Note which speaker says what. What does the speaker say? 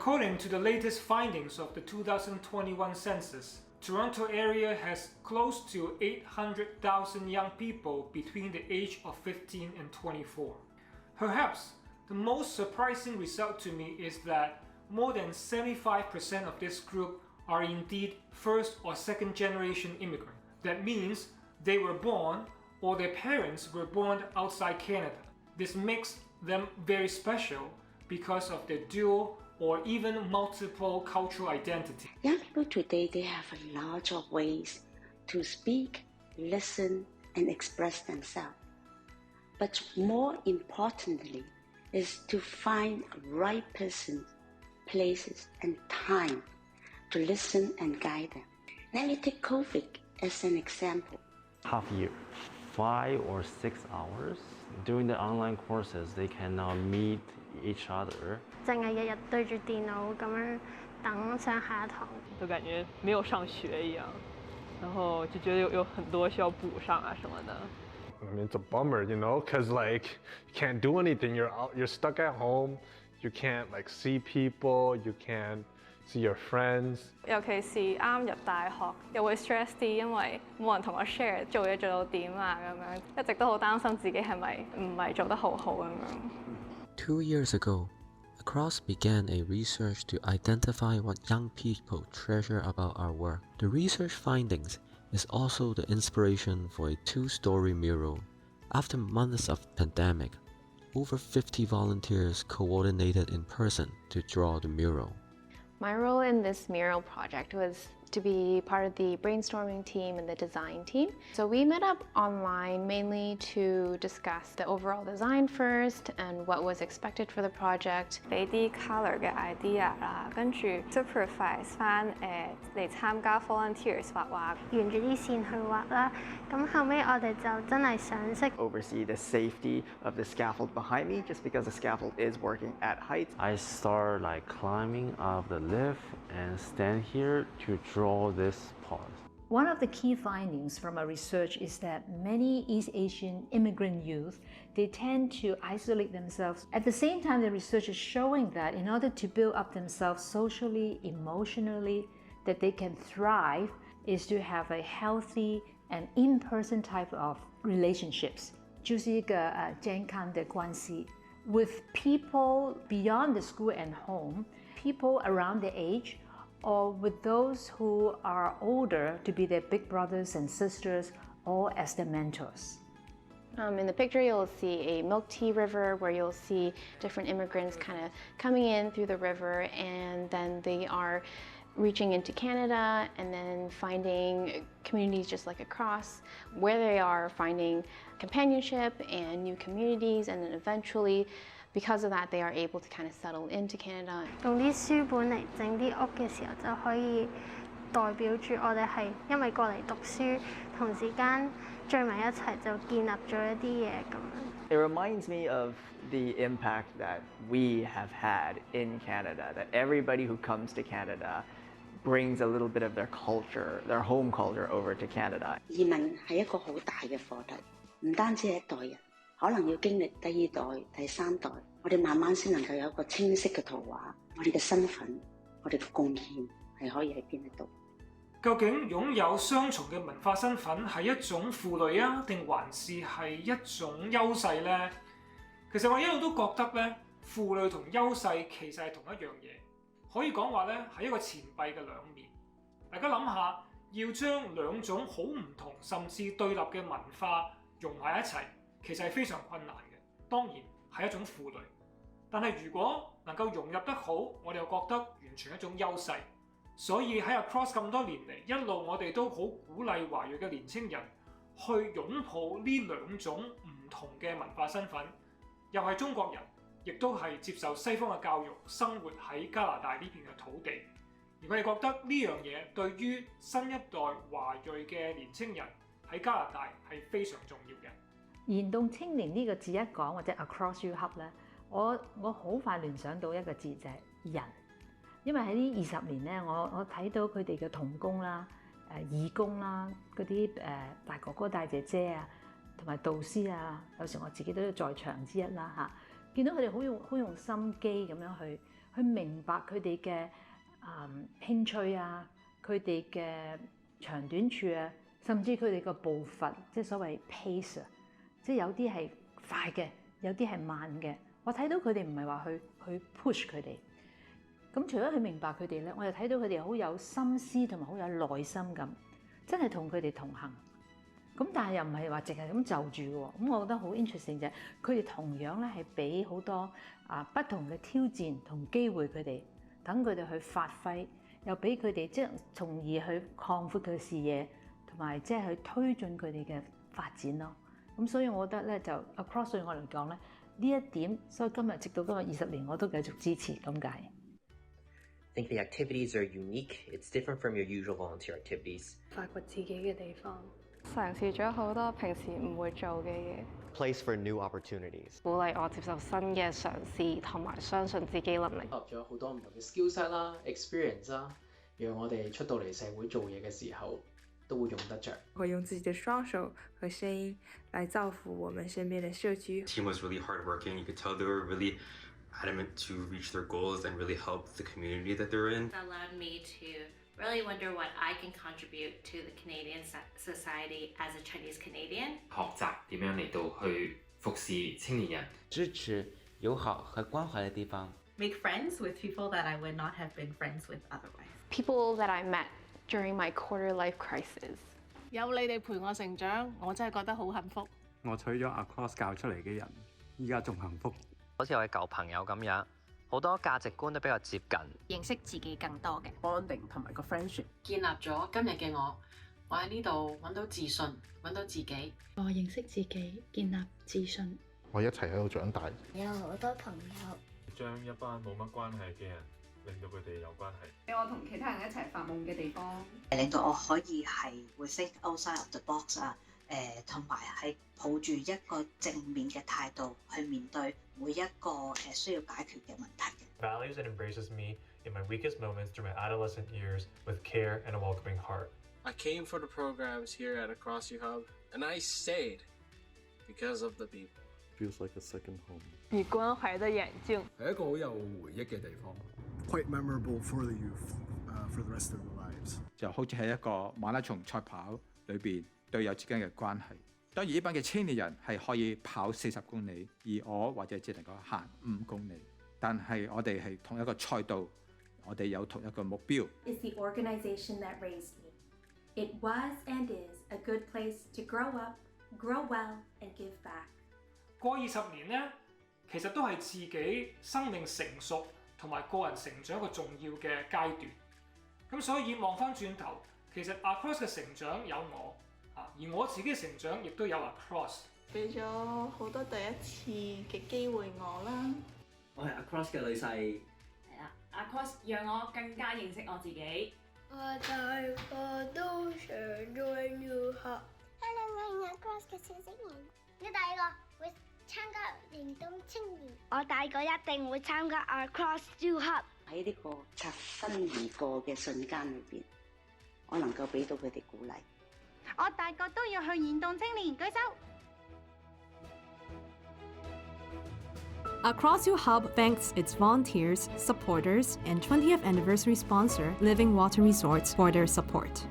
Speaker 1: According to the latest findings of the 2021 census, Toronto area has close to 800,000 young people between the age of 15 and 24. Perhaps the most surprising result to me is that more than 75% of this group are indeed first or second generation immigrant. That means they were born or their parents were born outside Canada. This makes them very special because of their dual or even multiple cultural identity.
Speaker 2: Young people today, they have a lot of ways to speak, listen, and express themselves. But more importantly is to find a right person, places, and time to listen and guide them. Let me take COVID as an example.
Speaker 3: Half year, 5 or 6 hours. During the online courses, they cannot meet each other.
Speaker 4: 淨係日日對住電腦咁樣等上下堂，
Speaker 5: 都感覺沒有上學一樣，然後就覺得有很多需要補上啊什麼的。
Speaker 6: I mean, it's a bummer, you know, because like you can't do anything. You're stuck at home. You can't like see people. You can't see your friends.
Speaker 5: 尤其是啱入大學，又會 stress 啲，因為冇人同我 share 做嘢做到點啊咁樣，一直都好擔心自己係咪唔係做得好好咁樣。
Speaker 7: 2 years ago, Across began a research to identify what young people treasure about our work. The research findings is also the inspiration for a 2-story mural. After months of pandemic, over 50 volunteers coordinated in person to draw the mural.
Speaker 8: My role in this mural project was to be part of the brainstorming team and the design team. So we met up online mainly to discuss the overall design first and what was expected for the project.
Speaker 5: 俾啲 colour 嘅 idea 啦，跟住 supervise 翻嚟參加 volunteers 畫畫，
Speaker 4: 沿住啲線去畫啦。咁後尾我哋就真係想識
Speaker 9: oversee the safety of the scaffold behind me, just because the scaffold is working at heights.
Speaker 3: I start like climbing up the lift and stand here to draw this part.
Speaker 10: One of the key findings from our research is that many East Asian immigrant youth, they tend to isolate themselves. At the same time, the research is showing that in order to build up themselves socially, emotionally, that they can thrive, is to have a healthy and in-person type of relationships. 就是一个健康的关系 with people beyond the school and home, people around their age, or with those who are older to be their big brothers and sisters or as their mentors.
Speaker 8: In the picture, you'll see a milk tea river where you'll see different immigrants kind of coming in through the river, and then they are reaching into Canada and then finding communities just like across where they are finding companionship and new communities, and then eventually because of that they are able to kind of settle into Canada.
Speaker 4: 用啲書本嚟整啲屋嘅時候，就可以代表住我哋係因為過嚟讀書，同時間聚埋一齊就建立咗一啲嘢咁樣。
Speaker 9: It reminds me of the impact that we have had in Canada, that everybody who comes to Canada brings a little bit of their culture, their home culture over to Canada.
Speaker 2: 移民係一個好大嘅課題，唔單止係一代人，可能要經歷第二代、第三代，我哋慢慢先能夠有一個清晰嘅圖畫，我哋嘅身份、我哋嘅貢獻係可以喺邊一度。
Speaker 1: 究竟擁有雙重嘅文化身份係一種負累啊，定還是係一種優勢呢？其實我一路都覺得咧，負累同優勢其實係同一樣嘢。可以講話咧係一個錢幣嘅兩面。大家諗下，要將兩種好唔同甚至對立嘅文化融埋一齊，其實係非常困難嘅。當然係一種負累，但係如果能夠融入得好，我哋又覺得完全一種優勢。所以喺 Across 咁多年嚟，一路我哋都好鼓勵華裔嘅年青人去擁抱呢兩種唔同嘅文化身份，又係中國人。亦都係接受西方嘅教育，生活喺加拿大呢片嘅土地，而我哋覺得呢樣嘢對於新一代華裔嘅年青人喺加拿大係非常重要嘅。
Speaker 10: 燃動青年呢個字一講，或者 Across U Hub 咧，我好快聯想到一個字就係人，因為喺呢20年咧，我睇到佢哋嘅同工啦、義工啦、嗰啲大哥哥大姐姐啊，同埋導師啊，有時我自己都在場之一啦嚇。見到佢哋好用心機咁樣去明白佢哋嘅興趣啊，佢哋嘅長短處啊，甚至佢哋嘅步伐，即係所謂 pace 啊，即係有啲係快嘅，有啲係慢嘅。我睇到佢哋唔係話去 push 佢哋。咁除咗去明白佢哋咧，我又睇到佢哋好有心思同埋好有耐心咁，真係同佢哋同行。咁但係又唔係話淨係咁就住嘅喎。咁我覺得好 interesting 就係佢哋同樣咧係俾好多不同嘅挑戰同機會佢哋，等佢哋去發揮，又俾佢哋即係從而去擴闊佢嘅視野，同埋即係去推進佢哋嘅發展咯。咁所以我覺得咧就 Across 對我嚟講咧呢一點，所以今日直到今日20年我都繼續支持咁解。
Speaker 11: I think the activities are unique. It's different from your usual volunteer activities.
Speaker 5: 發掘自己嘅地方，嘗試咗好多平時唔會做嘅嘢。
Speaker 11: Place for new opportunities.
Speaker 5: 鼓勵我接受新嘅嘗試，同埋相信自己能力。
Speaker 12: 學咗好多唔同嘅 skillset 啦、experience 啦，讓我哋出到嚟社會做嘢嘅時候都會用得着。
Speaker 13: 會用自己的雙手和聲音來造福我們身邊的社區。
Speaker 14: The team was really hardworking. You could tell they were really adamant to reach their goals and really help the community that they're in.
Speaker 15: It allowed me to really wonder what I can contribute to the Canadian society as a Chinese Canadian.
Speaker 16: 學習點樣嚟到去服侍青年人，
Speaker 17: 支持友好和關懷的地方。
Speaker 18: Make friends with people that I would not have been friends with otherwise.
Speaker 8: People that I met during my quarter life crisis.
Speaker 19: 有你哋陪我成長，我真係覺得好幸福。
Speaker 20: 我取咗 Across 教出嚟嘅人，依家仲幸福。
Speaker 21: 好似我嘅舊朋友咁樣，好多價值觀都比較接近，
Speaker 22: 認識自己更多嘅
Speaker 18: bonding 同埋個 friendship，
Speaker 23: 建立咗今日嘅我。我喺呢度揾到自信，揾到自己。
Speaker 24: 我認識自己，建立自信。
Speaker 6: 我一齊喺度長大。
Speaker 24: 有好多朋友，
Speaker 25: 將一班冇乜關係嘅人，令到佢哋有關係。
Speaker 26: 俾我同其他人一齊發夢嘅地方，
Speaker 27: 令到我可以係會 think outside of the box 啊。同埋係抱住一個正面嘅態度去面對每一個需要解決嘅問題。
Speaker 28: Values and embraces me in my weakest moments through my adolescent years with care and a welcoming heart.
Speaker 29: I came for the programs here at Across U Hub, and I stayed because of the people.
Speaker 30: Feels like a second home.
Speaker 5: 與關懷的眼睛
Speaker 31: 係一個好有回憶嘅地方。
Speaker 32: Quite memorable for the youth, for the rest of their lives.
Speaker 33: 就好似喺一個馬拉松賽跑裏邊。隊友之間嘅關係，當然呢班嘅青年人係可以跑40公里，而我或者只能夠行5公里，但係我哋係同一個賽道，我哋有同一個目標。
Speaker 34: It's the organization that raised me. It was and is a good place to grow up, grow well, and give back.
Speaker 1: 過20年呢，其實都係自己生命成熟同埋個人成長一個重要嘅階段。咁所以望翻轉頭，其實 Across 嘅成長有我。而我自己嘅成長亦都有 Across，
Speaker 19: 俾咗好多第一次嘅機會我啦。
Speaker 35: 我係 Across 嘅女婿。
Speaker 22: 係啦 ，Across 讓我更加認識我自己。
Speaker 36: 我大個都想 join U Hub。我係 Across 嘅小職員。我大個會參加聯動青年。我大個一定會參加 Across U Hub。
Speaker 2: 喺呢個擦身而過嘅瞬間裏邊，我能夠俾到佢哋鼓勵。
Speaker 36: 我大個都要去燃動青年，舉手。
Speaker 37: Across U Hub thanks its volunteers, supporters, and 20th anniversary sponsor, Living Water Resorts, for their support.